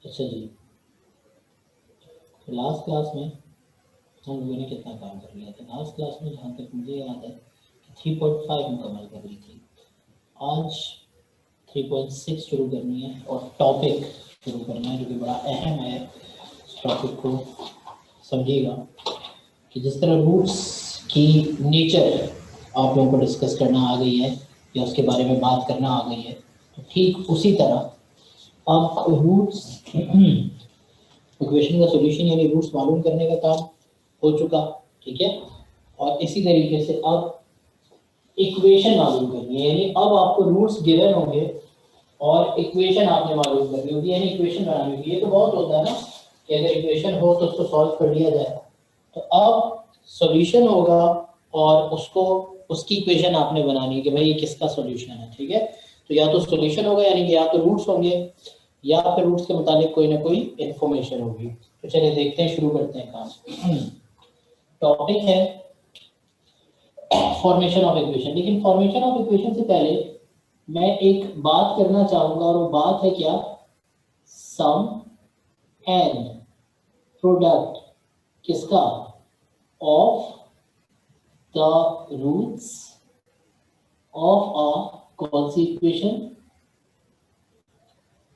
अच्छा जी, तो last class में हम लोगों ने कितना काम कर लिया था? लास्ट क्लास में जहाँ तक मुझे याद है कि 3.5 मुकम्मल कर ली थी। आज 3.6 शुरू करनी है और टॉपिक शुरू करना है जो कि बड़ा अहम है। इस टॉपिक को समझिएगा कि जिस तरह रूट्स की नेचर आप लोगों को डिस्कस करना आ गई है या उसके बारे में बात करना आ गई है, तो ठीक उसी तरह आप रूट्स इक्वेशन का सॉल्यूशन यानी रूट्स मालूम करने का काम हो चुका, ठीक है। और इसी तरीके से अब इक्वेशन मालूम करनी है, यानी अब आपको रूट्स गिवन होंगे और इक्वेशन आपने मालूम करनी होगी, यानी इक्वेशन बनानी होगी। ये तो बहुत होता है ना कि अगर इक्वेशन हो तो उसको सॉल्व कर लिया जाए, तो अब सॉल्यूशन होगा और उसको उसकी इक्वेशन आपने बनानी है कि भाई ये किसका सॉल्यूशन है, ठीक है। तो या तो सॉल्यूशन होगा यानी कि या तो रूट्स होंगे या फिर रूट्स के मुताबिक कोई ना कोई इंफॉर्मेशन होगी। तो चलिए देखते हैं, शुरू करते हैं काम। टॉपिक है फॉर्मेशन ऑफ इक्वेशन, लेकिन फॉर्मेशन ऑफ इक्वेशन से पहले मैं एक बात करना चाहूंगा और वो बात है क्या? सम एंड प्रोडक्ट किसका? Of the roots of a कौन सी इक्वेशन?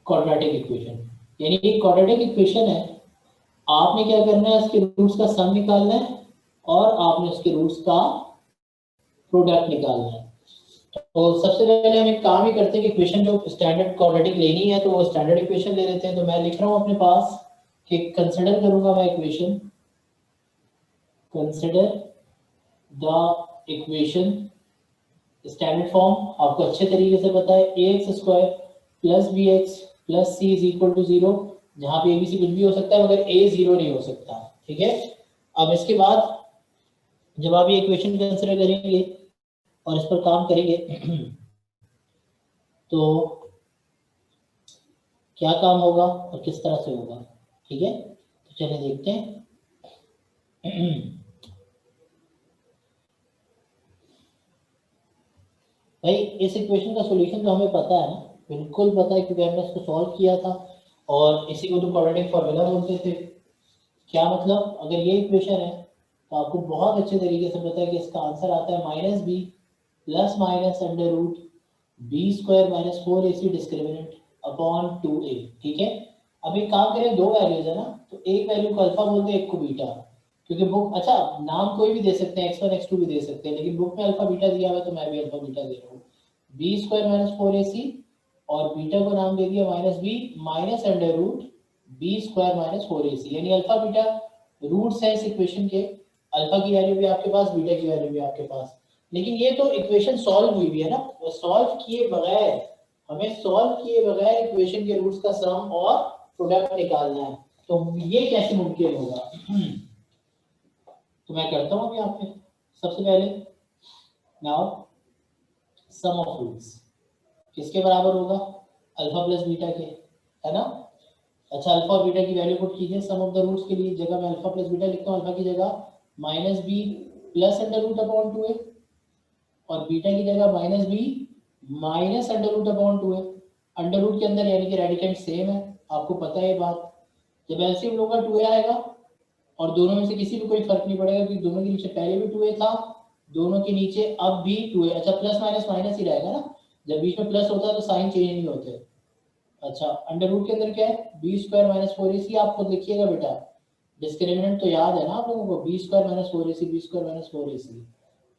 Quadratic equation. यानी एक क्वाड्रेटिक इक्वेशन है, आपने क्या करना है, उसके रूट्स का सम निकालना है और आपने उसके रूट्स का प्रोडक्ट निकालना है। तो सबसे पहले हम एक काम ही करते हैं कि इक्वेशन जो स्टैंडर्ड क्वाड्रेटिक लेनी है तो वो स्टैंडर्ड इक्वेशन ले लेते हैं। तो मैं लिख रहा हूँ अपने पास कि कंसिडर करूंगा मैं equation, consider the equation standard form आपको अच्छे तरीके से पता है, a x square plus b x plus c is equal to zero, जहां पे एबीसी कुछ भी हो सकता है मगर ए जीरो नहीं हो सकता, ठीक है। अब इसके बाद जब आप ये इक्वेशन कंसिडर करेंगे और इस पर काम करेंगे तो क्या काम होगा और किस तरह से होगा, ठीक है। तो चलिए देखते हैं। भाई इस इक्वेशन का सॉल्यूशन तो हमें पता है ना, बिल्कुल पता है क्योंकि हमने इसको सॉल्व किया था और इसी को तो क्वाड्रेटिक फार्मूला बोलते थे। क्या मतलब, अगर ये इक्वेशन है तो आपको बहुत अच्छे तरीके से पता है कि इसका आंसर आता है minus b plus minus under root b square minus four a c discriminant upon two a, ठीक है। अब एक काम करें, दो वैल्यूज है ना, तो एक वैल्यू को अल्फा बोलते हैं, एक को बीटा, क्योंकि बुक, अच्छा नाम कोई भी दे सकते हैं, x1 x2 भी दे सकते हैं, लेकिन बुक में अल्फा बीटा दिया हुआ है तो मैं भी अल्फा बीटा दे रहा हूँ। B square minus four a c और बीटा को नाम दे दिया minus b minus under root b square minus four a c, यानी अल्फा बीटा रूट्स है इस इक्वेशन के। अल्फा की वैल्यू भी आपके पास, बीटा की वैल्यू भी आपके पास। लेकिन ये तो इक्वेशन सॉल्व हुई भी है ना, वो सॉल्व किए बगैर, हमें सॉल्व किए बगैर इक्वेशन के रूट्स का सम और प्रोडक्ट निकालना है, तो ये कैसे मुमकिन होगा? तो मैं करता हूँ अभी यहाँ पे। सबसे पहले नाउ सम ऑफ रूट्स किसके बराबर होगा? अल्फा प्लस बीटा के, है ना। अच्छा अल्फा और बीटा की वैल्यू पुट कीजिए सम ऑफ द रूट्स के लिए, जगह मैं अल्फा प्लस बीटा लिखता हूँ, अल्फा की जगह minus b plus under root upon two a और बीटा की जगह minus b minus under root upon two a. Under root के अंदर यानी कि रेडिकेंट सेम है, आपको पता है ये बात। जब एलसीएम लूंगा टू ए आएगा और दोनों में से किसी को कोई फर्क नहीं पड़ेगा क्योंकि दोनों के नीचे पहले भी टू ए था, दोनों के नीचे अब भी टू ए। अच्छा प्लस माइनस माइनस ही रहेगा ना, जब बीच में प्लस होता है तो साइन चेंज नहीं होते। अच्छा अंडर रूट के अंदर क्या है? B square minus four a सी, आप खुद लिखिएगा बेटा, डिस्क्रिमिनेंट तो याद है ना आप लोगों को, B square minus four a C, B square minus four a सी।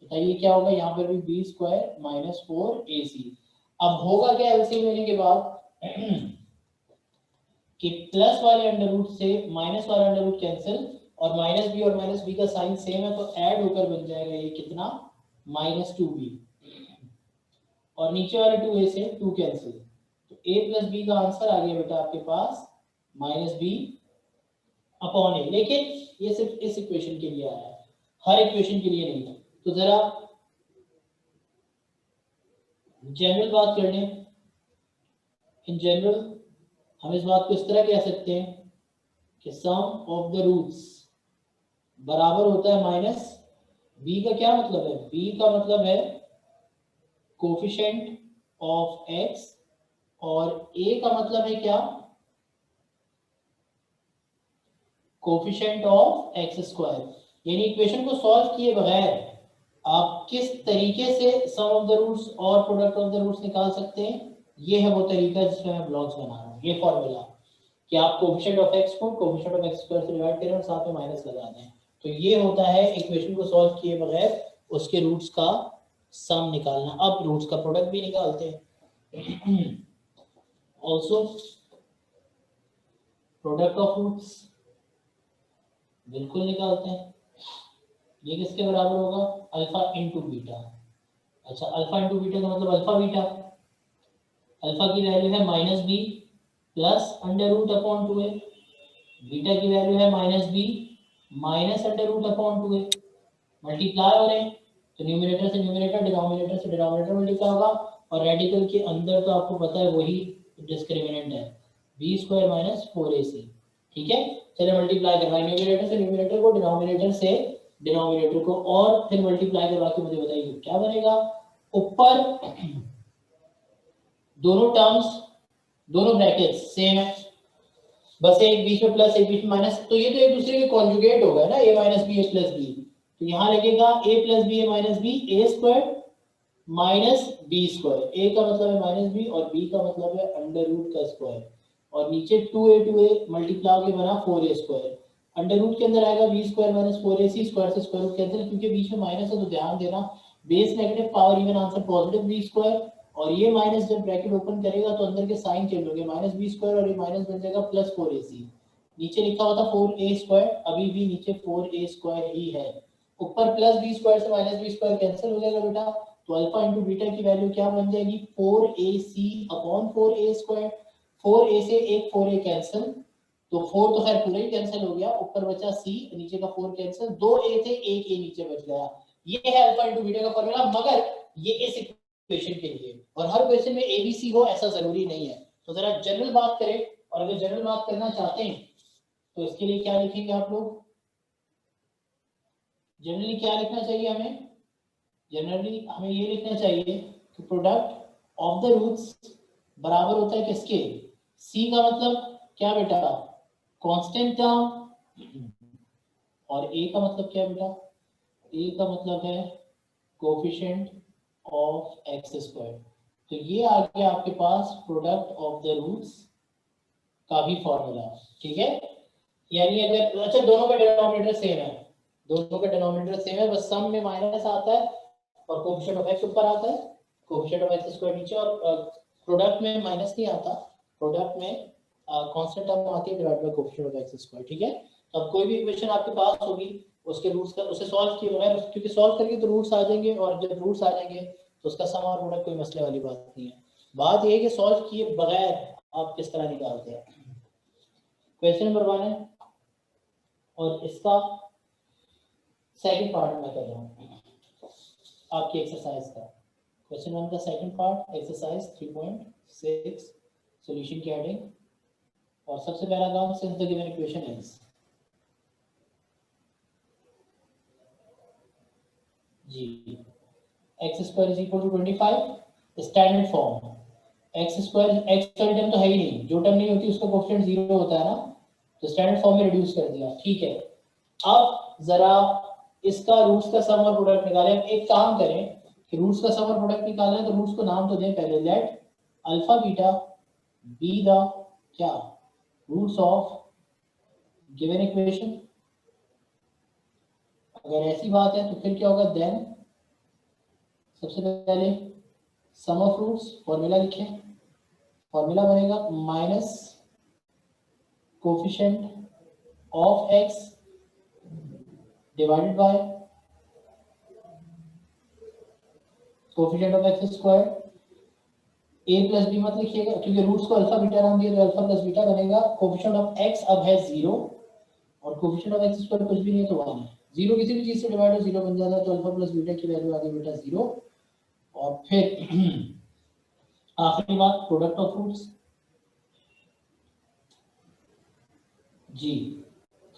बताइए क्या होगा यहाँ पर भी? B square minus four a सी। अब होगा क्या एलसीएम लेने के बाद कि प्लस वाले अंडर रूट से माइनस वाला अंडर रूट कैंसिल और माइनस बी का साइन सेम है तो ऐड होकर बन जाएगा ये कितना? माइनस टू बी, और नीचे वाले टू ए से टू कैंसिल, तो ए प्लस बी का आंसर आ गया बेटा आपके पास माइनस बी अपॉन ए। लेकिन ये सिर्फ इस इक्वेशन के लिए आया है, हर इक्वेशन के लिए नहीं। तो जरा जनरल बात कर लें। इन जनरल हम इस बात को इस तरह कह सकते हैं कि सम ऑफ द रूट्स बराबर होता है माइनस बी का क्या मतलब है? बी का मतलब है कोफिशिएंट ऑफ एक्स और ए का मतलब है क्या? कोफिशिएंट ऑफ एक्स स्क्वायर, यानी इक्वेशन को सॉल्व किए बगैर आप किस तरीके से सम ऑफ द रूट्स और प्रोडक्ट ऑफ द रूट्स निकाल सकते हैं, ये है वो तरीका जिसमें मैं ब्लॉक्स बना रहा हूँ। ये फॉर्मूला कि आप कोफिशिएंट ऑफ एक्स को कोफिशिएंट ऑफ एक्स स्क्वायर से डिवाइड करें और साथ में माइनस लगा दें, तो ये होता है इक्वेशन को सॉल्व किए बगैर उसके रूट्स का सम निकालना। अब रूट्स का प्रोडक्ट भी निकालते हैं ऑल्सो प्रोडक्ट ऑफ रूट्स बिल्कुल निकालते हैं। ये किसके बराबर होगा, अल्फा इंटू बीटा। अच्छा, अल्फा इंटू बीटा का मतलब अल्फा बीटा, अल्फा की वैल्यू है minus b plus under root upon 2a, beta की वैल्यू है minus b minus under root upon 2a। Multiply हो रहे हैं तो न्यूमरेटर से न्यूमरेटर, डिनोमिनेटर से डिनोमिनेटर मल्टीप्लाई होगा, और रेडिकल के अंदर तो आपको पता है वही डिस्क्रिमिनेंट है, बी स्क्वायर माइनस 4ac। ठीक है, चलिए मल्टीप्लाई करना है न्यूमरेटर से न्यूमरेटर को, डिनोमिनेटर से डिनोमिनेटर को, और फिर मल्टीप्लाई करवा के मुझे बताइए क्या बनेगा। ऊपर दोनों टर्म्स, दोनों ब्रैकेट्स सेम है, बस एक बीच में प्लस एक बीच में माइनस, तो ये तो एक दूसरे के कॉन्जुगेट हो गए ना, a minus b a plus b, तो यहाँ लगेगा a plus b a minus b, a square minus b square, a का मतलब है माइनस बी और बी का मतलब है अंडर रूट का स्क्वायर, और नीचे 2a मल्टीप्लाई के बना 4a स्क्वायर, अंडर रूट के अंदर आएगा b square minus 4ac, square से स्क्वायर रूट कैंसिल, क्योंकि बीच में माइनस है तो ध्यान देना base negative power even answer positive b square, और ये माइनस जब ब्रैकेट ओपन करेगा तो अंदर के साइन चेंज होंगे, माइनस बी स्क्वायर और ये माइनस बन जाएगा प्लस 4ac, नीचे लिखा हुआ था 4a स्क्वायर, अभी भी नीचे 4a स्क्वायर ही है, ऊपर प्लस बी स्क्वायर से माइनस बी स्क्वायर कैंसिल हो जाएगा बेटा, तो अल्फा इंटू बीटा की वैल्यू क्या बन जाएगी 4ac upon 4a square, 4a से एक 4a कैंसिल, तो 4 तो खैर पूरा ही कैंसिल हो गया, ऊपर बचा c, नीचे का 4 कैंसिल, 2a थे एक a नीचे बच गया, ये है अल्फा इंटू बीटा का फॉर्मूला, मगर ये इस इक्वेशन के लिए, और हर क्वेश्चन में एबीसी हो ऐसा जरूरी नहीं है, तो जरा जनरल बात करें, और अगर जनरल बात करना चाहते हैं तो इसके लिए क्या लिखेंगे आप लोग, जनरली क्या लिखना चाहिए हमें, जनरली हमें ये लिखना चाहिए कि प्रोडक्ट ऑफ द रूट्स बराबर होता है किसके, c का मतलब क्या बेटा कांस्टेंट टर्म, और a का मतलब क्या बेटा, a का मतलब है कोफिशिएंट ऑफ एक्स स्क्वायर, तो ये आ गया आपके पास प्रोडक्ट ऑफ द रूट्स का भी फॉर्मूला। ठीक है, यानी अगर अच्छा दोनों का डिनोमिनेटर सेम है, दोनों का डिनोमिनेटर सेम है, बस सम में माइनस आता है और कोफिशिएंट ऑफ एक्स ऊपर आता है, कोफिशिएंट ऑफ एक्स स्क्वायर नीचे, और प्रोडक्ट में माइनस नहीं आता, प्रोडक्ट में कांस्टेंट टर्म आती है divide by coefficient of x square. ठीक है, तो अब कोई भी इक्वेशन आपके पास होगी उसके रूट्स का उसे सॉल्व किए बगैर, क्योंकि सॉल्व करेंगे तो रूट्स आ जाएंगे, और जब रूट्स आ जाएंगे तो उसका सम और प्रोडक्ट कोई मसले वाली बात नहीं है, बात ये है कि सॉल्व किए बगैर आप किस तरह निकालते हैं। क्वेश्चन नंबर 1 है और इसका सेकंड पार्ट मैं कर रहा हूँ आपकी एक्सरसाइज का, क्वेश्चन 1 का सेकंड पार्ट एक्सरसाइज 3.6 सॉल्यूशन की हेडिंग, और सबसे पहला काम since the given equation is, जी x square is equal to 25, standard form, x square x वाली टर्म तो है ही नहीं, जो टर्म नहीं होती उसका कोएफिशिएंट 0 होता है ना, तो स्टैंडर्ड फॉर्म में रिड्यूस कर दिया। ठीक है, अब जरा इसका रूट्स का सम और प्रोडक्ट निकालें। एक काम करें कि रूट्स का सम और प्रोडक्ट निकालना है तो रूट्स को नाम तो दें पहले, late alpha beta be the क्या रूट्स ऑफ गिवन इक्वेशन, अगर ऐसी बात है तो फिर क्या होगा, देन सबसे पहले सम ऑफ रूट्स, फॉर्मूला लिखें, फॉर्मूला बनेगा minus coefficient of x divided by coefficient of x square, a plus b मत लिखिएगा क्योंकि रूट्स को अल्फा बीटा नाम दिया तो अल्फा प्लस बीटा बनेगा, कोफिशिएंट ऑफ x अब है 0 और कोफिशिएंट ऑफ एक्स स्क्वायर कुछ भी नहीं है तो 1 है, 0 किसी भी चीज से डिवाइड हो 0 बन जाता है, तो अल्फा प्लस बीटा की वैल्यू आ गई बेटा 0, और फिर आखिरी बात प्रोडक्ट ऑफ रूट्स, जी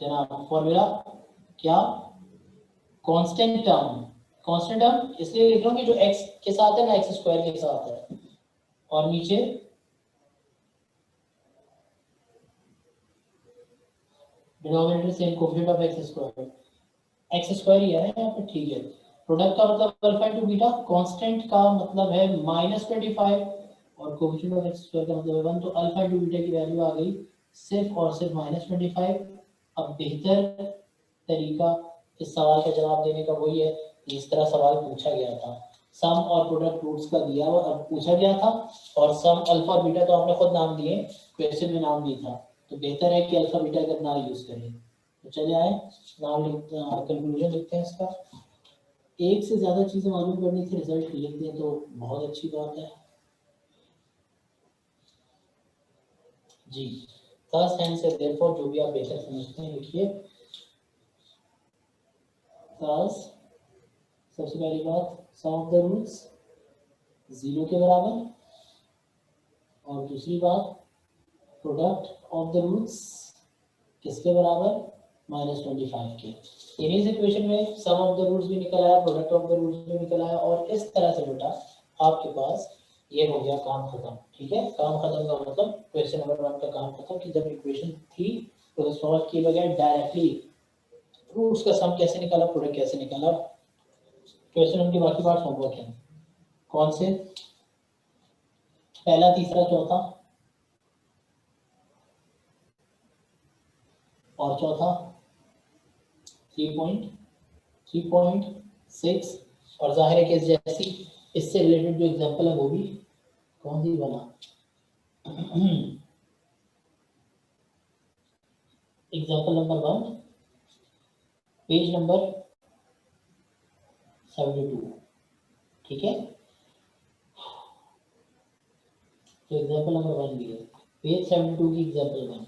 जनाब फॉर्मूला क्या, कांस्टेंट टर्म, कांस्टेंट टर्म इसलिए लिख रहा हूं कि जो x के साथ है ना एक्स स्क्वायर के साथ है, और नीचे denominator same, coefficient of x square, x square ही है यहाँ पे, ठीक है। प्रोडक्ट का मतलब अल्फा इंटू बीटा, कांस्टेंट का मतलब है -25 और कोएफिशिएंट ऑफ एक्स स्क्वायर का मतलब है 1, तो अल्फा इंटू बीटा की वैल्यू आ गई सिर्फ और सिर्फ -25। अब बेहतर तरीका इस सवाल का जवाब देने का वही है जिस तरह सवाल पूछा गया था, सम और प्रोडक्ट रूट्स का दिया और अब पूछा गया था, और सम अल्फा और बीटा तो आपने खुद नाम दिए, क्वेश्चन में नाम नहीं था, तो बेहतर है कि अल्फा बीटा का ना यूज करें। तो चले आए नाम लिखते हैं, कंक्लूजन लिखते हैं इसका। एक से ज्यादा चीजें मालूम करनी थी, रिजल्ट लिख दें तो बहुत अच्छी बात है जी। फर्स्ट हैंड से देयरफॉर जो भी आप बेहतर समझते हैं लिखिए। फर्स्ट, सबसे पहली बात, सम ऑफ द रूट्स 0 के बराबर, और दूसरी बात प्रोडक्ट ऑफ द रूट्स किसके बराबर, -25 के। इन्हीं से इक्वेशन में सम ऑफ द रूट्स भी निकल आया, प्रोडक्ट ऑफ द रूट्स भी निकल आया, और इस तरह से बेटा आपके पास ये हो गया काम खत्म। ठीक है, काम खत्म का मतलब क्वेश्चन नंबर 1 का काम खत्म कि जब इक्वेशन थी तो सॉल्व किए बगैर डायरेक्टली रूट्स का सम कैसे निकाला, प्रोडक्ट कैसे निकाला। क्वेश्चन उनके बाकी पार्ट होमवर्क है, कौन से, पहला, तीसरा, चौथा और चौथा 3.6, और जाहिर है कि जैसी इससे रिलेटेड जो एग्जांपल है वो भी कौन सी बना एग्जांपल नंबर 1, पेज नंबर 72। ठीक है, तो एग्जांपल नंबर 1 भी है, पेज 72 की एग्जांपल 1,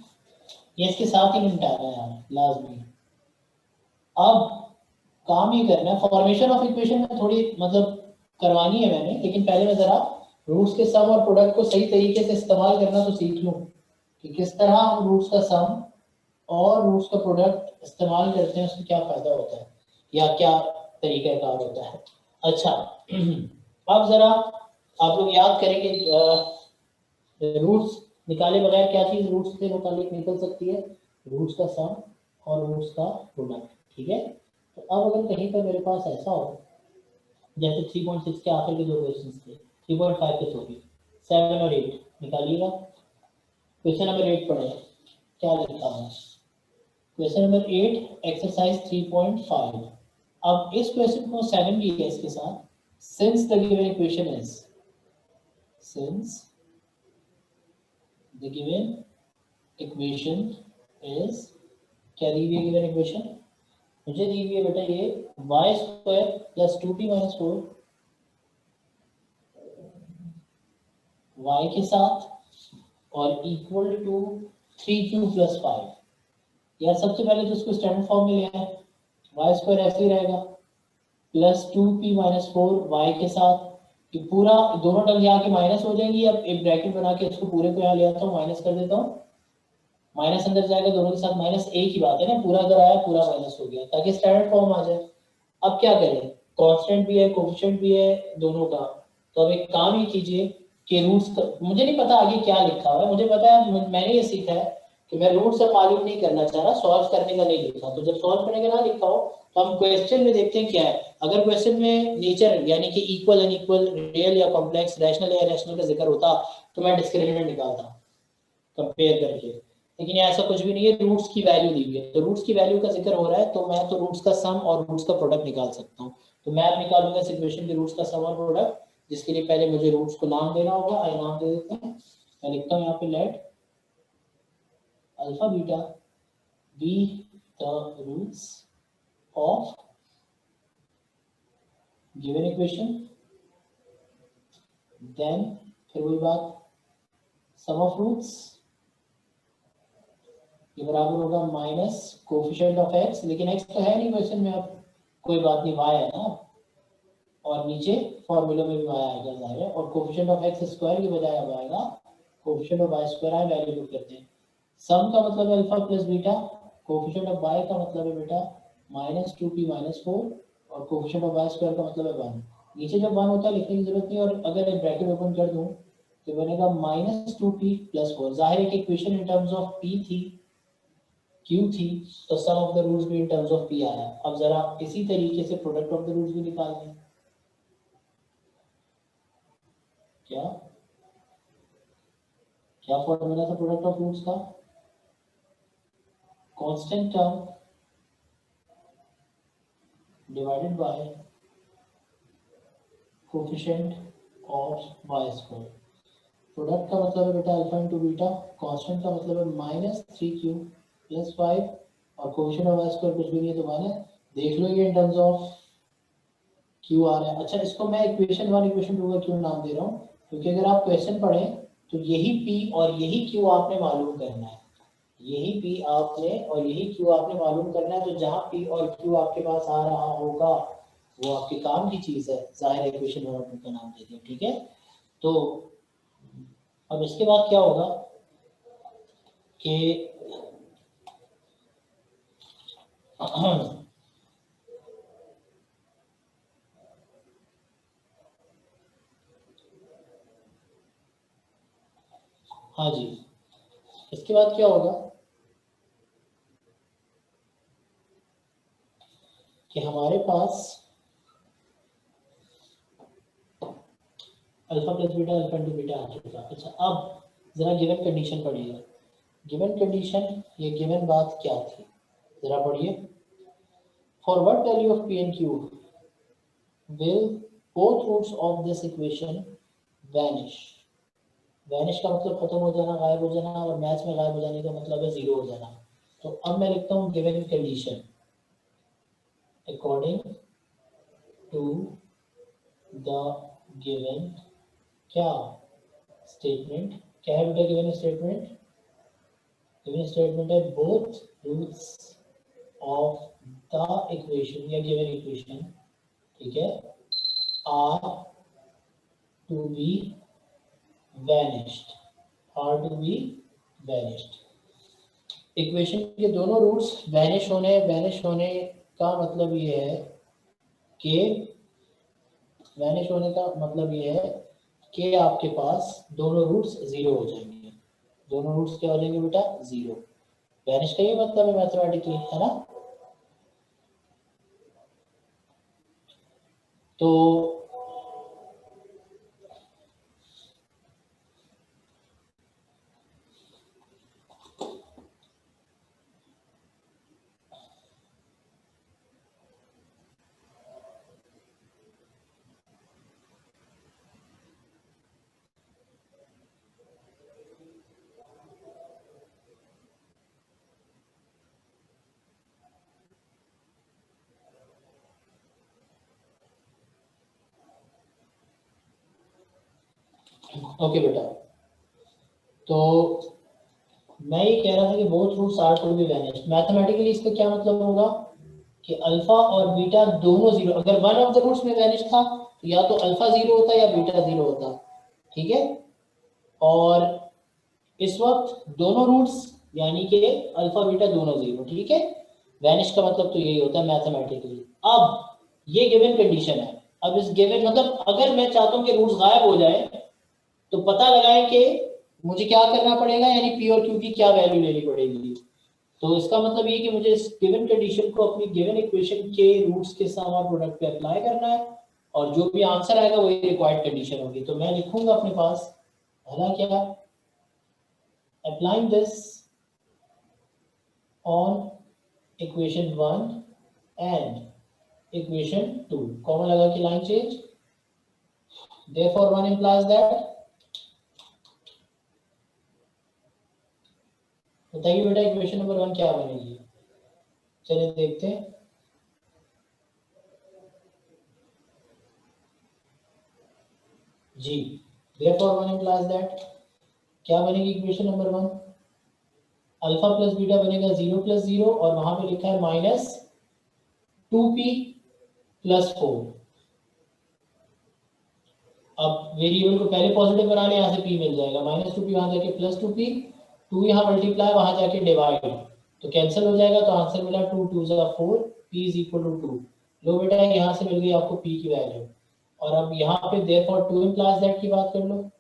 ये इसके साथ ही निपटा रहा है यार लाजमी। अब काम ही करना है, फॉर्मेशन ऑफ इक्वेशन में थोड़ी मतलब करवानी है मैंने, लेकिन पहले मैं जरा रूट्स के सम और प्रोडक्ट को सही तरीके से इस्तेमाल करना तो सीख लूं कि किस तरह हम रूट्स का सम और रूट्स का प्रोडक्ट इस्तेमाल करते हैं, उसमें क्या फायदा होता है या क्या तरीका कार होता है। अच्छा अब जरा आप लोग याद करेंगे रूट्स निकाले बगैर क्या चीज रूट्स से मुतालिक निकल सकती है, रूट्स का सम और रूट्स का प्रोडक्ट। ठीक है, तो अब अगर कहीं पर मेरे पास ऐसा हो जैसे 3.6 के आखिर के दो क्वेश्चन थे, 3.5 के सॉरी 7 और 8 निकालिएगा। क्वेश्चन नंबर 8 पढ़े, क्या लिखा है, क्वेश्चन नंबर 8 एक्सरसाइज 3.5। अब इस क्वेश्चन को 7 भी है इसके साथ, since the given equation is, since the given equation is, क्या दी हुई है गिवन इक्वेशन, मुझे दी हुई है बेटा ये y square plus 2p minus 4 y के साथ और इक्वल टू 3q प्लस 5। यार सबसे पहले तो इसको स्टैंडर्ड फॉर्म में लिया है, y स्क्वायर ऐसे ही रहेगा प्लस 2p माइनस 4 y के साथ, कि पूरा दोनों टर्म यहाँ के माइनस हो जाएंगी। अब एक ब्रैकेट बना के इसको पूरे को यहाँ ले आता हूँ, माइनस कर देता हूँ, माइनस अंदर जाएगा, दोनों के साथ माइनस, एक ही बात है ना, पूरा अगर आया पूरा माइनस हो गया ताकि स्टैंडर्ड फॉर्म आ जाए। अब क्या करें, कांस्टेंट भी है कोएफिशिएंट भी है दोनों का, तो अब एक काम ही कीजिए कि रूट्स का, मुझे नहीं पता आगे क्या लिखा हुआ है, मुझे पता है मैंने ये सीखा है कि मैं रूट से मालूम नहीं करना चाह रहा, सॉल्व करने का नहीं लिखा। तो जब सॉल्व करने का ना लिखा हो तो हम क्वेश्चन में देखते हैं क्या है। अगर क्वेश्चन में नेचर यानी कि इक्वल अनइक्वल, रियल या कॉम्प्लेक्स, रैशनल या इरेशनल का जिक्र होता तो मैं डिस्क्रिमिनेंट निकालता कंपेयर करके, लेकिन ऐसा कुछ भी नहीं है, रूट्स की वैल्यू दी हुई है, तो रूट्स की वैल्यू का जिक्र हो रहा है तो मैं तो रूट्स का सम और रूट्स का प्रोडक्ट निकाल सकता हूँ। तो मैं अब निकालूंगा इस इक्वेशन के रूट्स का सम और प्रोडक्ट, जिसके लिए पहले मुझे रूट्स को नाम देना होगा। आई नाम दे देते हैं, मैं लिखता हूँ यहाँ पे let alpha beta be the roots of given equation, then फिर वही बात सम ऑफ रूट्स ये बराबर होगा माइनस कोएफिशिएंट ऑफ एक्स, लेकिन एक्स तो है नहीं क्वेश्चन में, अब कोई बात नहीं, वाई है ना, और नीचे फॉर्मूला में भी वाई आएगा जाहिर है, और कोएफिशिएंट ऑफ एक्स स्क्वायर की बजाय अब आएगा कोएफिशिएंट ऑफ वाई स्क्वायर। आए वैल्यू पुट करते हैं, सम का मतलब है alpha plus beta, coefficient of y का मतलब है बेटा माइनस 2p माइनस 4, और कोएफिशिएंट ऑफ वाई स्क्वायर का मतलब है 1। नीचे जब 1 होता है लिखने की जरूरत नहीं, और अगर एक ब्रैकेट ओपन कर दूं तो बनेगा माइनस 2p प्लस 4। जाहिर है कि equation in terms of p थी, क्यू थी तो सम ऑफ द रूट्स भी इन टर्म्स ऑफ पी आया। अब जरा इसी तरीके से प्रोडक्ट ऑफ द रूट्स भी निकाल लें। क्या क्या फॉर्मूला था प्रोडक्ट ऑफ रूट्स का? Constant term divided by coefficient of y square. Product का मतलब है बेटा अल्फा इंटू बीटा, कांस्टेंट का मतलब है -3q प्लस 5 और कोफिशिएंट ऑफ वाई स्क्वायर कुछ भी नहीं है तो 1 है। देख लो ये इन टर्म्स ऑफ क्यू आ रहा है। अच्छा इसको मैं इक्वेशन 1 इक्वेशन 2 का क्यों नाम दे रहा हूँ, क्योंकि अगर आप क्वेश्चन पढ़ें तो यही पी और यही क्यू आपने मालूम करना है, यही पी आपने और यही क्यू आपने मालूम करना है। तो जहां पी और क्यू आपके पास आ रहा होगा वो आपके काम की चीज है, जाहिर है इक्वेशन 1 और 2 का नाम दे दिया, ठीक है। तो अब इसके बाद क्या होगा कि हाँ जी, इसके बाद क्या होगा कि हमारे पास alpha plus beta alpha into beta आ चुका। अच्छा अब जरा गिवन कंडीशन पढ़िए। गिवन कंडीशन ये गिवन बात क्या थी जरा पढ़िए। For what value of p and q will both roots of this equation vanish। Vanish का मतलब खत्म हो जाना, गायब हो जाना, और मैथ्स में गायब हो जाने का मतलब है जीरो हो जाना। तो अब मैं लिखता हूँ given condition according to the given क्या स्टेटमेंट, क्या है बेटा गिवन स्टेटमेंट? गिवन स्टेटमेंट है both roots of the equation या गिवन इक्वेशन, ठीक है, are to be vanished, are to be vanished। Equation के दोनों रूट्स वैनिश होने का मतलब ये है कि वैनिश होने का मतलब ये है कि आपके पास दोनों रूट्स जीरो हो जाएंगे। दोनों रूट्स क्या हो जाएंगे बेटा? जीरो। वैनिश का ये मतलब है मैथमेटिकली, है ना। तो ओके बेटा, तो मैं ये कह रहा था कि both roots are to be vanished. Mathematically इसका क्या मतलब होगा कि अल्फा और बीटा दोनों जीरो। अगर वन ऑफ द रूट्स में वैनिश था तो या तो अल्फा जीरो होता या बीटा जीरो होता, ठीक है। और इस वक्त दोनों रूट्स यानी कि अल्फा बीटा दोनों जीरो, ठीक है। वैनिश का मतलब तो यही होता है मैथमेटिकली। अब ये गिवन कंडीशन है। अब इस गिवन मतलब अगर मैं चाहता हूं कि रूट्स गायब हो जाए तो पता लगाएं कि मुझे क्या करना पड़ेगा, यानी पी और क्यू की क्या वैल्यू लेनी पड़ेगी। तो इसका मतलब ये कि मुझे इस गिवन कंडीशन को अपनी गिवन इक्वेशन के रूट्स के सम और प्रोडक्ट पे अप्लाई करना है, और जो भी आंसर आएगा वही रिक्वायर्ड कंडीशन होगी। तो मैं लिखूंगा अपने पास पहला क्या, applying this on equation 1 and equation 2, common लगा के line change, therefore 1 implies that। बताइए बेटा इक्वेशन नंबर 1 क्या बनेगी? चलिए देखते हैं। जी, therefore 1 implies that क्या बनेगी equation number 1? Alpha plus beta बनेगा 0 प्लस 0 और वहां पे लिखा है -2p प्लस 4। अब वेरिएबल को पहले पॉजिटिव बनाने, यहाँ से p मिल जाएगा, -2p वहां जाके +2p, 2 यहाँ मल्टीप्लाई वहां जाके डिवाइड, तो कैंसिल हो जाएगा। तो आंसर मिला 2 2 4, p इज इक्वल टू 2। लो बेटा यहाँ से मिल गई आपको p की वैल्यू। और अब यहाँ पे देयरफॉर 2 implies that की बात कर लो,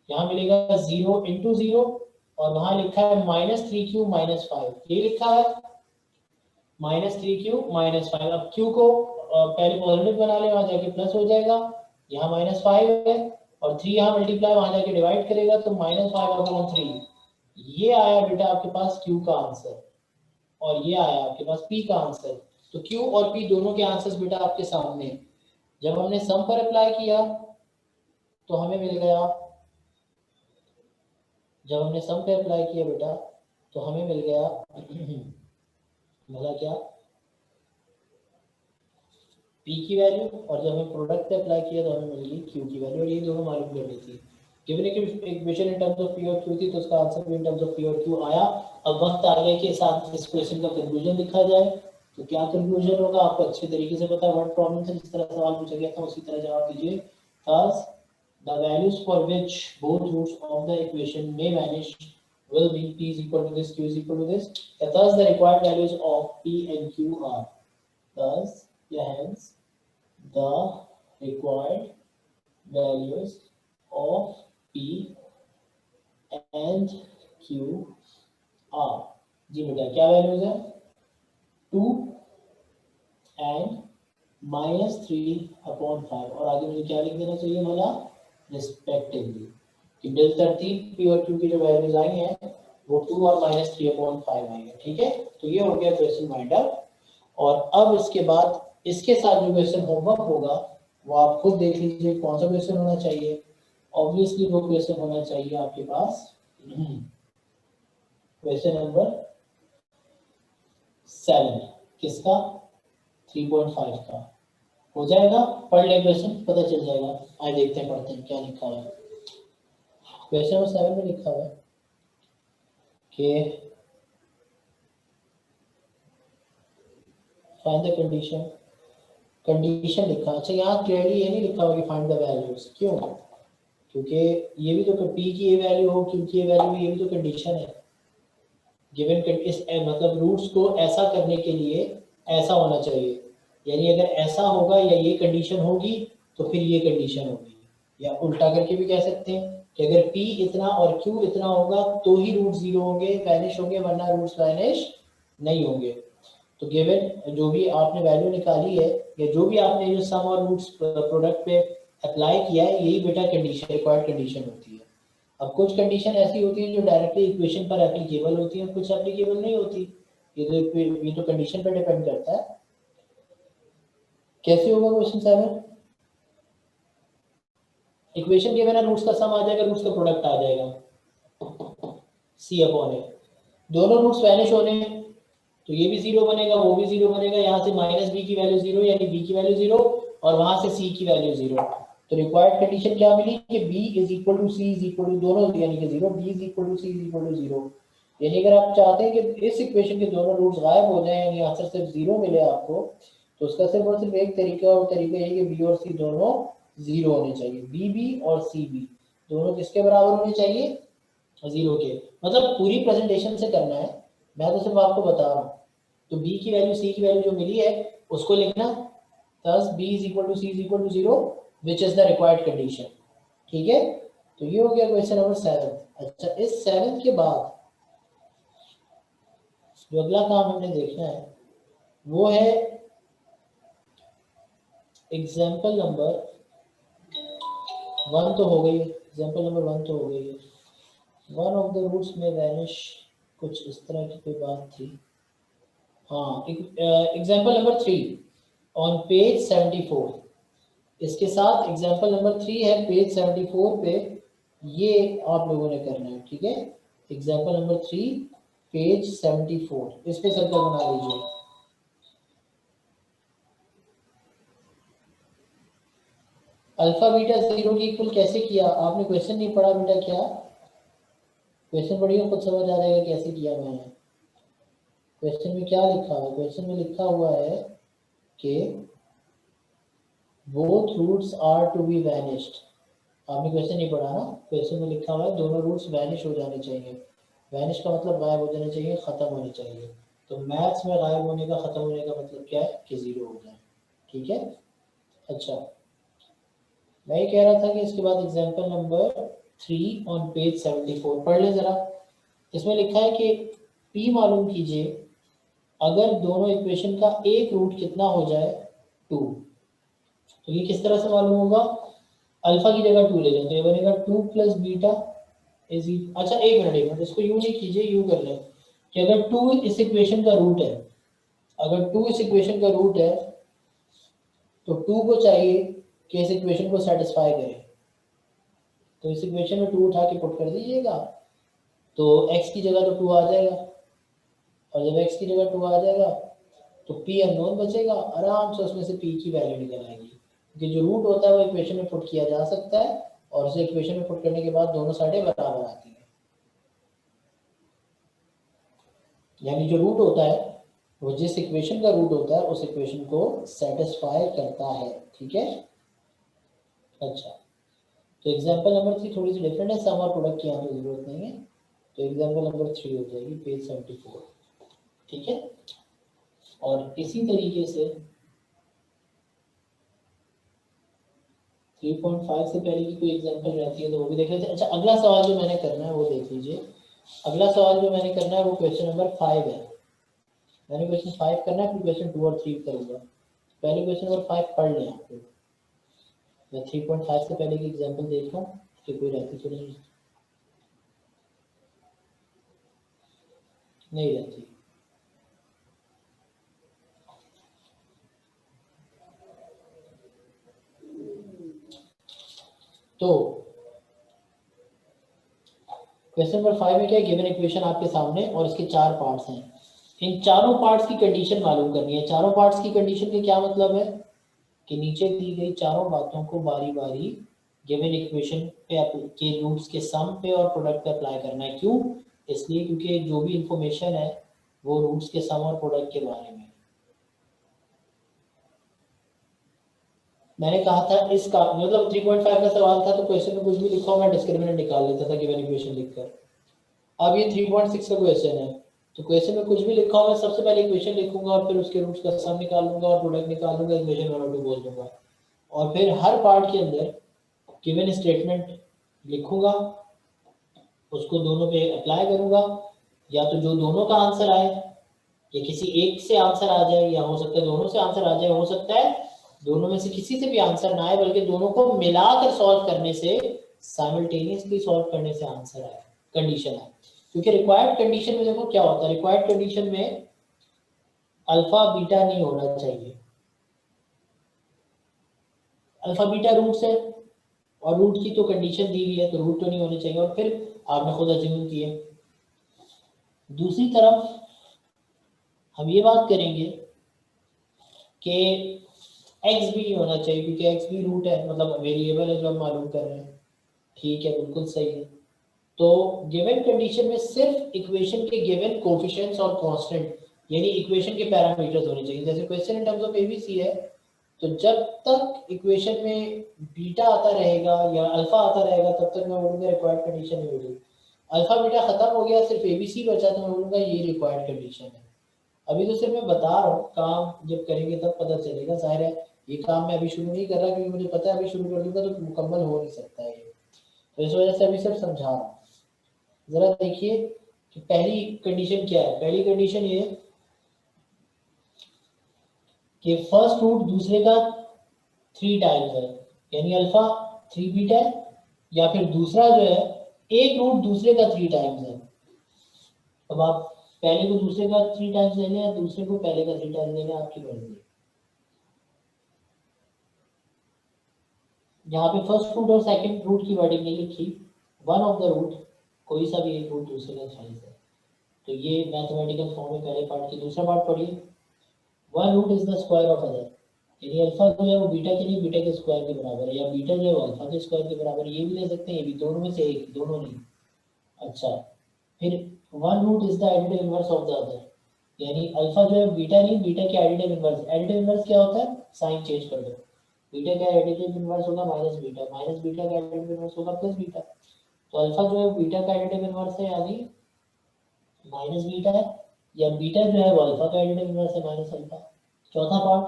यहाँ मिलेगा 0 इंटू 0 और वहां लिखा है -3q -5, ये लिखा है -3q -5। अब q को पहले पॉजिटिव बना ले, वहां जाके प्लस हो जाएगा, यहाँ -5 है और 3 यहाँ मल्टीप्लाई वहां जाके डिवाइड करेगा तो -5/3। ये आया बेटा आपके पास q का आंसर और ये आया आपके पास p का आंसर। तो q और p दोनों के आंसर्स बेटा आपके सामने। जब हमने सम पर अप्लाई किया तो हमें मिल गया, जब हमने सम पे अप्लाई किया बेटा तो हमें मिल गया मिला क्या, p की वैल्यू, और जब हमें प्रोडक्ट पे अप्लाई किया तो हमें मिल गई q की वैल्यू, और ये दोनों मालूम करनी थी। Given equation in terms of p और q थी तो उसका आंसर भी इन टर्म्स ऑफ p और q आया। अब वक्त आ गया कि साथ इस क्वेश्चन का कंक्लूजन लिखा जाए। तो क्या कंक्लूजन होगा आपको अच्छे तरीके से पता है, वर्ड प्रॉब्लम से जिस तरह सवाल पूछा गया था उसी तरह जवाब दीजिए। thus the values for which both roots of the equation may vanish will be p is equal to this, q is equal to this. Thus the required values of p and q are, thus yeah, hence the required values of p and q are, जी बेटा क्या values है, 2 and -3/5, और आगे मुझे क्या लिख देना चाहिए वाला, रिस्पेक्टिवली, कि बिल तरतीब पी और क्यू की जो वैल्यूज आई हैं वो 2 और -3/5 आई है। ठीक है, तो ये हो गया क्वेश्चन वाइंड अप। और अब इसके बाद इसके साथ जो क्वेश्चन होमवर्क होगा वो आप खुद देख लीजिए कौन सा क्वेश्चन होना चाहिए। ऑब्वियसली वो क्वेश्चन होना चाहिए आपके पास क्वेश्चन नंबर 7, किसका, 3.5 का। हो जाएगा, पढ़ ले क्वेश्चन, पता चल जाएगा। आइए देखते हैं, पढ़ते हैं क्या लिखा हुआ है। क्वेश्चन नंबर 7 में लिखा हुआ है कि फाइंड द कंडीशन, कंडीशन लिखा। अच्छा यहाँ क्लियरली ये नहीं लिखा हुआ कि फाइंड द वैल्यूज, क्यों, क्योंकि ये भी तो p की ये वैल्यू हो, q की ये वैल्यू, ये भी तो कंडीशन है। गिवन इस मतलब रूट्स को ऐसा करने के लिए ऐसा होना चाहिए, यानी अगर ऐसा होगा या ये कंडीशन होगी तो फिर ये कंडीशन होगी, या उल्टा करके भी कह सकते हैं कि अगर p इतना और q इतना होगा तो ही रूट जीरो होंगे, वैनिश होंगे, वरना रूट्स वैनिश नहीं होंगे। तो गिवन जो भी आपने वैल्यू निकाली है या जो भी आपने जो सम और रूट्स प्रोडक्ट पे अप्लाई किया है, यही बेटा कंडीशन, रिक्वायर्ड कंडीशन होती है। अब कुछ कंडीशन ऐसी होती है जो डायरेक्टली इक्वेशन पर एप्लीकेबल होती है, कुछ एप्लीकेबल नहीं होती। ये तो कंडीशन पर डिपेंड करता है। कैसे होगा क्वेश्चन 7, इक्वेशन के बिना रूट्स का सम आ जाएगा, रूट्स का प्रोडक्ट आ जाएगा c/a, दोनों रूट्स वैनिश होने, तो ये भी जीरो बनेगा, वो भी जीरो बनेगा, यहाँ से -b की वैल्यू जीरो, यानी b की वैल्यू जीरो, और वहां से c की वैल्यू जीरो। तो रिक्वायर्ड कंडीशन क्या मिली कि b is equal to c is equal to दोनों यानी कि zero, b is equal to c is equal to zero. यानी अगर आप चाहते हैं कि इस इक्वेशन के दोनों रूट्स गायब हो जाएं, यानी आंसर सिर्फ जीरो मिले आपको, तो उसका सिर्फ और सिर्फ एक तरीका, और तरीका ये कि b और c दोनों जीरो होने चाहिए, b और c दोनों किसके बराबर होने चाहिए, जीरो के। मतलब पूरी प्रेजेंटेशन से करना है, मैं तो सिर्फ आपको बता रहा हूँ। तो b की वैल्यू c की वैल्यू जो मिली है उसको लिखना, thus b is equal to c is equal to 0 which is the required condition। ठीक है, तो ये हो गया क्वेश्चन नंबर 7। अच्छा, इस 7 के बाद जो अगला काम हमने देखना है वो है एग्जाम्पल नंबर 1 तो हो गई है, एग्जाम्पल नंबर 1 तो हो गई है, वन ऑफ द रूट्स में वैनिश, कुछ इस तरह की कोई बात थी। हाँ, एग्जाम्पल नंबर 3 ऑन पेज 74, इसके साथ एग्जाम्पल नंबर 3 है पेज 74 पे, ये आप लोगों ने करना है। ठीक है, एग्जाम्पल नंबर 3 पेज 74, इस पे सर्कल बना लीजिए। अल्फा बीटा जीरो की इक्वल कैसे किया, आपने क्वेश्चन नहीं पढ़ा बेटा क्या, क्वेश्चन पढ़िए खुद समझ आ जाएगा कैसे किया मैंने। क्वेश्चन में क्या लिखा हुआ है, क्वेश्चन में लिखा हुआ है कि both roots are to be vanished। आपने क्वेश्चन नहीं पढ़ा ना, क्वेश्चन में लिखा हुआ है दोनों रूट्स वैनिश हो जाने चाहिए। वैनिश का मतलब गायब हो जाने चाहिए, खत्म होने चाहिए। तो मैथ्स में गायब होने का, खत्म होने का मतलब क्या है कि जीरो हो जाए। ठीक है, अच्छा मैं ये कह रहा था कि इसके बाद एग्जांपल नंबर 3 ऑन पेज 74 पढ़ ले जरा। इसमें लिखा है कि P मालूम कीजिए अगर दोनों इक्वेशन का एक रूट कितना हो जाए 2। तो ये किस तरह से मालूम होगा, अल्फा की जगह 2 ले लें तो ये बनेगा 2 प्लस बीटा इज, अच्छा एक मिनट इसको यूं नहीं कीजिए, यूं कर लें कि अगर 2 इस इक्वेशन का रूट है, अगर 2 इस इक्वेशन का रूट है तो 2 को चाहिए कि इस इक्वेशन को सेटिस्फाई करे। तो इस इक्वेशन में 2 उठा के पुट कर दीजिएगा तो x की जगह तो 2 आ जाएगा, और जब x की जगह 2 आ जाएगा तो p अननोन बचेगा, आराम से उसमें से p की वैल्यू निकल आएगी, क्योंकि जो रूट होता है वो इक्वेशन में पुट किया जा सकता है और उसे इक्वेशन में पुट करने के बाद दोनों साइडें बराबर आती हैं। यानी जो रूट होता है वो जिस इक्वेशन का रूट होता है उस इक्वेशन को सेटिस्फाई करता है, ठीक है। अच्छा, तो एग्जांपल नंबर 3 थोड़ी सी डिफरेंट है, सम और प्रोडक्ट की यहाँ तो जरूरत नहीं है, तो एग्जांपल नंबर 3 हो जाएगी पेज 74, ठीक है। और इसी तरीके से 3.5 से पहले की कोई एग्जांपल रहती है तो वो भी देख लेते हैं। अच्छा, अगला सवाल जो मैंने करना है वो देख लीजिए। अगला सवाल जो मैंने करना है वो क्वेश्चन नंबर 5 है। मैंने क्वेश्चन 5 करना है, फिर क्वेश्चन 2 और 3 करूंगा। पहले क्वेश्चन नंबर 5 पढ़ लें आप लोग। मैं 3.5 से पहले की एग्जांपल देख लूं कि कोई रहती तो नहीं रहती। तो क्वेश्चन नंबर 5 में क्या है, गिवन इक्वेशन आपके सामने और इसके 4 पार्ट्स हैं। इन चारों पार्ट्स की कंडीशन मालूम करनी है। चारों पार्ट्स की कंडीशन के क्या मतलब है कि नीचे दी गई चारों बातों को बारी बारी गिवन इक्वेशन पे के रूट्स के सम पे और प्रोडक्ट पे अप्लाई करना है। क्यों? इसलिए क्योंकि जो भी इंफॉर्मेशन है वो रूट्स के सम और प्रोडक्ट के बारे में। मैंने कहा था इसका मतलब 3.5 का सवाल था तो क्वेश्चन में कुछ भी लिखा हो मैं डिस्क्रिमिनेंट निकाल लेता था गिवन इक्वेशन लिखकर। अब ये 3.6 का क्वेश्चन है तो क्वेश्चन में कुछ भी लिखा हो मैं सबसे पहले इक्वेशन लिखूंगा और फिर उसके रूट्स का सम निकाल लूंगा और प्रोडक्ट निकाल लूंगा, इक्वेशन 1 और 2 बोल दूंगा, और फिर हर पार्ट के अंदर गिवन स्टेटमेंट लिखूंगा, उसको दोनों पे अप्लाई करूंगा, या तो जो दोनों का आंसर आए या किसी एक से आंसर आ जाए, या हो सकता है दोनों से आंसर आ जाए, हो सकता है दोनों में से किसी से भी आंसर ना आए बल्कि दोनों को मिलाकर सॉल्व करने से, साइमल्टेनियसली सॉल्व करने से आंसर आए, कंडीशन है। क्योंकि रिक्वायर्ड कंडीशन में देखो क्या होता है, रिक्वायर्ड कंडीशन में अल्फा बीटा नहीं होना चाहिए। अल्फा बीटा रूट्स है और रूट की तो कंडीशन दी हुई है तो रूट तो नहीं होने चाहिए, और फिर आपने खुद अज्यूम किए। दूसरी तरफ हम ये बात करेंगे कि एक्स भी नहीं होना चाहिए क्योंकि एक्स भी रूट है, मतलब वेरिएबल है जो हम मालूम कर रहे हैं, ठीक है, बिल्कुल सही है। तो गिवन कंडीशन में सिर्फ इक्वेशन के गिवन कोफिशिएंट्स और कांस्टेंट यानी इक्वेशन के पैरामीटर्स होने चाहिए। जैसे question in terms of ABC है तो जब तक इक्वेशन में बीटा आता रहेगा या अल्फा आता रहेगा तब तक मैं बोलूंगा रिक्वायर्ड कंडीशन नहीं मिली। अल्फा बीटा खत्म हो गया, सिर्फ एबीसी बचा तो मैं बोलूंगा ये रिक्वायर्ड कंडीशन है। अभी तो सिर्फ मैं बता रहा हूँ, काम जब करेंगे तब पता चलेगा। जाहिर है ये काम मैं अभी शुरू नहीं कर रहा क्योंकि मुझे पता है अभी शुरू कर दूंगा तो मुकम्मल हो नहीं सकता है ये, तो इस वजह से अभी सिर्फ समझा रहा हूँ। जरा देखिए कि पहली कंडीशन क्या है। पहली कंडीशन ये कि फर्स्ट रूट दूसरे का 3 टाइम्स है, यानी अल्फा 3 बीटा है, या फिर दूसरा जो है एक रूट दूसरे का 3 टाइम्स है। अब आप पहले को दूसरे का 3 टाइम्स ले लें या दूसरे को पहले का 3 टाइम्स ले लें, आपकी मर्जी है। यहाँ पे फर्स्ट रूट और सेकंड रूट की वर्डिंग नहीं लिखी, वन ऑफ द रूट, कोई सा भी एक रूट दूसरे का चॉइस है। तो ये मैथमेटिकल फॉर्म में पहले पार्ट की। दूसरा पार्ट पढ़िए, one root is the square of other, यानी अल्फा जो है वो बीटा के नहीं बीटा के स्क्वायर के बराबर है, या बीटा जो है वो अल्फा के स्क्वायर के बराबर है, ये भी ले सकते हैं, ये भी, दोनों में से एक, दोनों नहीं। अच्छा, फिर one root is the additive inverse of the other, यानी अल्फा जो है बीटा नहीं बीटा के एडिटिव इनवर्स। एडिटिव इनवर्स क्या होता है, साइन चेंज कर दो, बीटा का एडिटिव इनवर्स होगा माइनस बीटा, माइनस बीटा का एडिटिव इनवर्स होगा प्लस बीटा। तो अल्फा जो है बीटा का एडिटिव इनवर्स है यानी माइनस बीटा है, या बीटा जो है वो अल्फा का एडिटिव इनवर्स है माइनस अल्फा। चौथा पार्ट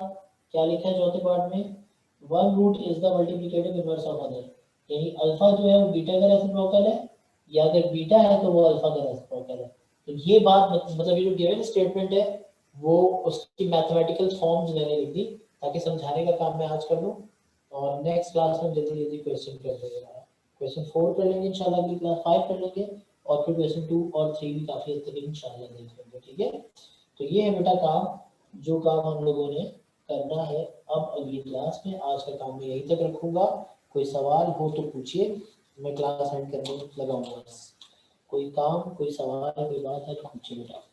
क्या लिखा है चौथे पार्ट में, one root is the multiplicative inverse of other, यानी अल्फा जो है वो बीटा का रेसिप्रोकल है या अगर बीटा है तो वो अल्फा का रेसिप्रोकल है। तो ये बात मतलब ये जो गिवन स्टेटमेंट है वो उसकी मैथमेटिकल फॉर्म्स मैंने लिख दी ताकि समझाने का काम मैं आज कर लूँ, और नेक्स्ट क्लास में जल्दी जल्दी क्वेश्चन कर देंगे। क्वेश्चन 4 कर लेंगे इंशाल्लाह, अगली क्लास 5 कर लेंगे, और फिर क्वेश्चन 2 और 3 भी काफी हद तक इंशाल्लाह देख लेंगे। ठीक है, तो ये है बेटा काम, जो काम हम लोगों ने करना है अब अगली क्लास में। आज का काम मैं यहीं तक रखूंगा, कोई सवाल हो तो पूछिए, मैं क्लास एंड करने लगाऊंगा। कोई काम, कोई सवाल, कोई बात है तो पूछिए बेटा।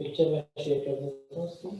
पिक्चर में शेयर कर देता हूँ उसकी।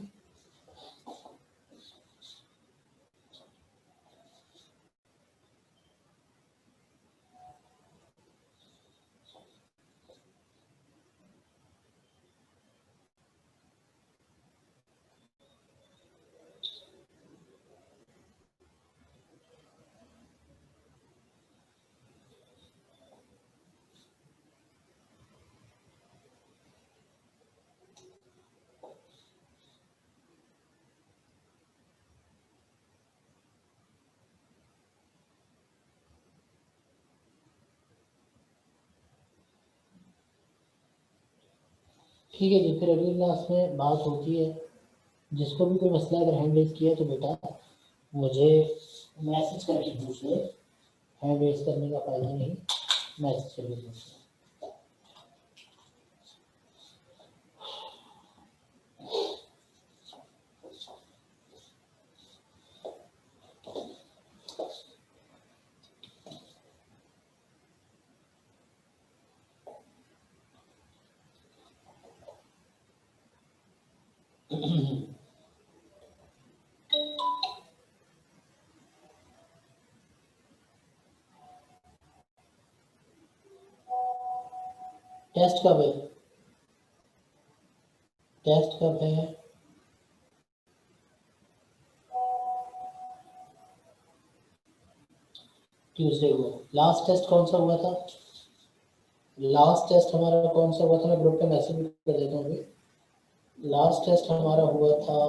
ठीक है जी, फिर अगली क्लास में बात होती है। जिसको भी कोई मसला अगर हैंड रेज किया तो बेटा मुझे मैसेज करके पूछ ले, हैंड रेज करने का फायदा नहीं, मैसेज करके पूछ ले। टेस्ट कब है? टेस्ट कब है? ट्यूसडे को। लास्ट टेस्ट कौन सा हुआ था? लास्ट टेस्ट हमारा कौन सा हुआ था? मैं ग्रुप पे मैसेज भी कर देता हूँ अभी। लास्ट टेस्ट हमारा हुआ था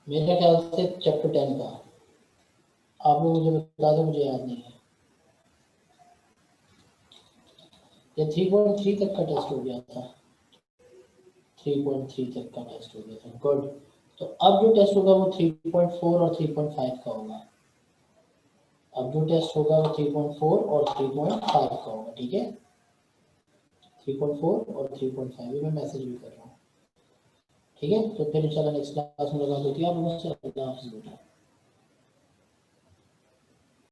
मेरे ख्याल से चैप्टर 10 का। आप लोग मुझे बता दो, मुझे याद नहीं है। ये 3.3 तक का टेस्ट हो गया था, 3.3 तक का टेस्ट हो गया था। गुड। तो अब जो टेस्ट होगा वो 3.4 और 3.5 का होगा। अब जो टेस्ट होगा वो 3.4 और 3.5 का होगा। ठीक है, 3.4 और 3.5 भी मैं मैसेज भी कर रहा हूँ। ठीक है, तो फिर इंशाल्लाह नेक्स्ट क्लास में मुलाकात होती है आप लोगों से। अल्लाह हाफ़िज़ बेटा।